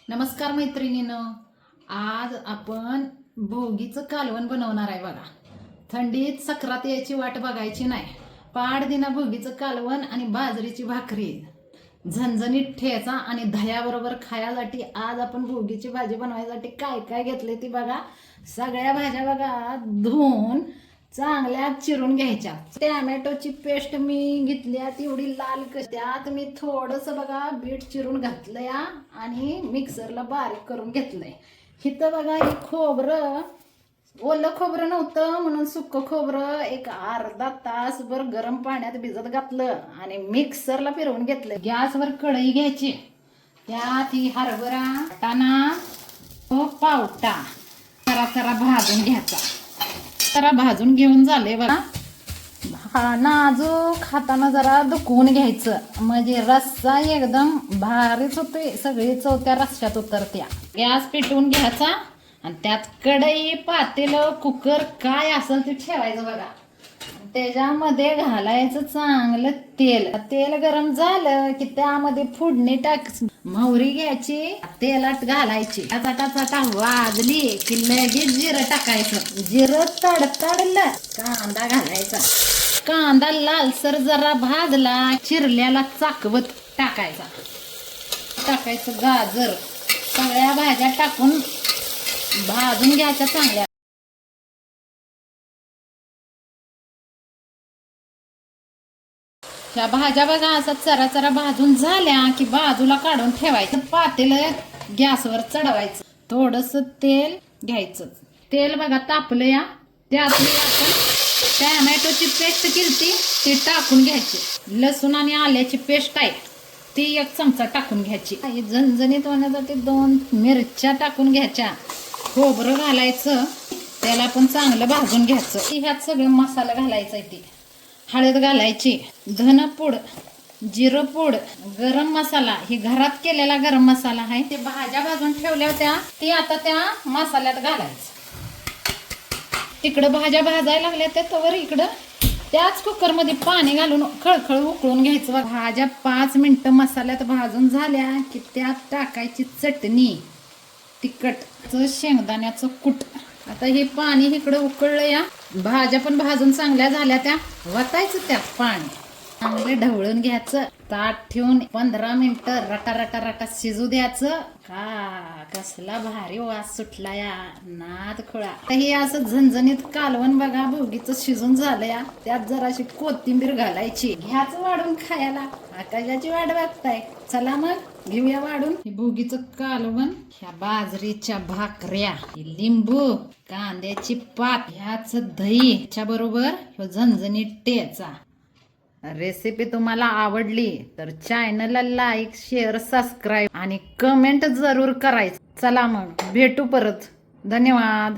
नमस्कार मैत्रिणींनो, आज आपण भोगीचं कालवण बनवणार आहे बघा. थंडीत सक्रात यायची वाट बघायची नाही. पाडदिना भोगीचं कालवण आणि बाजरीची भाकरी, झणझणीत ठेचा आणि दह्याबरोबर खाण्यासाठी आज आपण भोगीची भाजी बनवायसाठी काय काय घेतले ती बघा. सगळ्या भाज्या बघा धुवून चांगल्या चिरून घ्यायच्या. टॅमॅटोची पेस्ट मी घेतल्या तेवढी लाल, त्यात मी थोडंसं बघा बीट चिरून घातलं या आणि मिक्सरला बारीक करून घेतलंय. इथं बघा हे खोबरं, ओलं खोबरं नव्हतं म्हणून सुक्कं खोबरं एक अर्धा तासभर गरम पाण्यात भिजत घातलं आणि मिक्सरला फिरवून घेतलं. गॅसवर कढई घ्यायची, त्यात ही हरभरा, वाटाणा, पावटा जरा भाजून घ्यायचा. जरा भाजून घेऊन झाले बघा. नाजूक हातानं जरा दुखवून घ्यायचं म्हणजे रस्सा एकदम भारीच होतोय. सगळी चव त्या रस्स्यात उतरत्या. गॅस पेटवून घ्यायचा आणि त्यात कढई, पातेलं, कुकर काय असेल ते ठेवायचं बघा. त्याच्यामध्ये घालायचं चांगलं तेल. तेल गरम झालं की त्यामध्ये फोडणी मोहरी घ्यायची, तेलात घालायची. चटा वाजली की लगेच जिरं टाकायचं. जिरं तडतडलं कांदा घालायचा. कांदा लालसर जरा भाजला, चिरल्याला चाकवत टाकायचं गाजर. सगळ्या भाज्या टाकून भाजून घ्यायच्या चांगल्या. ह्या भाज्या बघा असं चरा भाजून झाल्या की बाजूला काढून ठेवायचं. पातेलं गॅसवर चढवायचं. थोडंसं तेल घ्यायचं. तेल बघा तापलं या. त्यात आपण टॅमॅटोची पेस्ट केलती ती टाकून घ्यायची. लसूण आणि आल्याची पेस्ट आहे ती 1 चमचा टाकून घ्यायची. झणझणीत होण्यासाठी 2 मिरच्या टाकून घ्यायच्या. खोबरं घालायचं, त्याला पण चांगलं भाजून घ्यायचं. ह्यात सगळे मसाला घालायचा आहे. ती हळद घालायची, धनपूड, जिरपूड, गरम मसाला, ही घरात केलेला गरम मसाला आहे. ते भाज्या भाजून ठेवल्या होत्या ती आता त्या मसाल्यात घालायचं. तिकडं भाज्या भाजायला लागल्या त्या तवर इकडं त्याच कुकरमध्ये पाणी घालून खळखळ उकळून घ्यायचं. भाज्या 5 मिनिटं मसाल्यात भाजून झाल्या की त्यात टाकायची चटणी, तिखट, शेंगदाण्याचं कूट. आता हे पाणी इकडं उकळलं या. भाज्या पण भाजून चांगल्या झाल्या त्या वतायचं त्यात पाणी. चांगलं ढवळून घ्यायचं. ताट ठेवून 15 मिनिटं रटा शिजू द्यायचं. कसला भारी वास सुटला या, नाद खुळा. हे असं झणझणीत कालवण बघा भोगीचं शिजून झालं या. त्यात जराशी कोथिंबीर घालायची. घ्यायचं वाढून खायला. आकाशाची वाट बघताय, चला मग घेऊया वाढून. हे भोगीचं कालवण, ह्या बाजरीच्या भाकऱ्या, लिंबू, कांद्याची पात, ह्याच दही, च्या बरोबर झणझणीत ठेचा. रेसिपी तुम्हाला आवडली तर चॅनलला लाईक, शेअर, सबस्क्राईब आणि कमेंट जरूर करायचं. चला मग भेटू परत. धन्यवाद.